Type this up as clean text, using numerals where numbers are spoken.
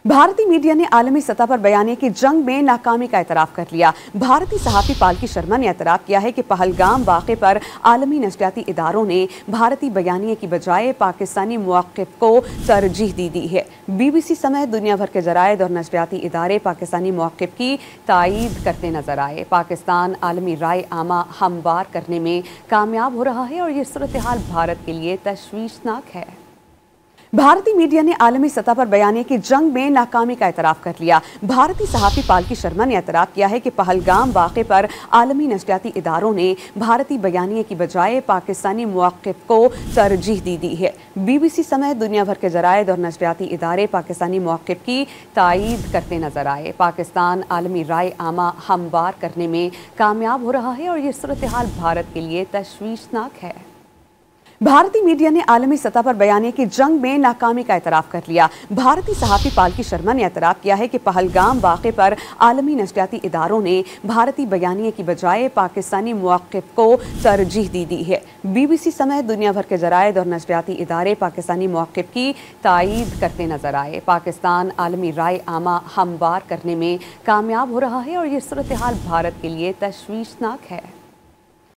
भारतीय मीडिया ने आलमी सतह पर बयानिया की जंग में नाकामी का एतराफ़ कर लिया। भारतीय सहाफ़ी पालकी शर्मा ने एतराफ़ किया है कि पहलगाम वाक़े पर आलमी नशरियाती इदारों ने भारतीय बयानिया की बजाय पाकिस्तानी मौक़िफ़ को तरजीह दी है। BBC समेत दुनिया भर के जराइद और नशरियाती इदारे पाकिस्तानी मौक़िफ़ की तायीद करते नजर आए। पाकिस्तान आलमी राय आमा हमवार करने में कामयाब हो रहा है और ये सूरत हाल भारत के लिए तशवीशनाक है। भारतीय मीडिया ने आलमी सतह पर बयानिया की जंग में नाकामी का एतराफ़ कर लिया। भारतीय सहाफ़ी पालकी शर्मा ने एतराफ़ किया है कि पहलगाम वाक़े पर आलमी नशरियाती इदारों ने भारतीय बयानिया की बजाय पाकिस्तानी मौक़िफ़ को तरजीह दी है। BBC समेत दुनिया भर के जराइद और नशरियाती इदारे पाकिस्तानी मौक़िफ़ की तायीद करते नजर आए। पाकिस्तान आलमी राय आमा हमवार करने में कामयाब हो रहा है और ये सूरत हाल भारत के लिए तशवीशनाक है। भारतीय मीडिया ने आलमी सतह पर बयानिया की जंग में नाकामी का एतराफ़ कर लिया। भारतीय सहाफ़ी पालकी शर्मा ने एतराफ़ किया है कि पहलगाम वाक़े पर आलमी नशरियाती इदारों ने भारतीय बयानिया की बजाय पाकिस्तानी मौक़िफ़ को तरजीह दी है। BBC समेत दुनिया भर के जराइद और नशरियाती इदारे पाकिस्तानी मौक़िफ़ की तायीद करते नजर आए। पाकिस्तान आलमी राय आमा हमवार करने में कामयाब हो रहा है और ये सूरत हाल भारत के लिए तशवीशनाक है।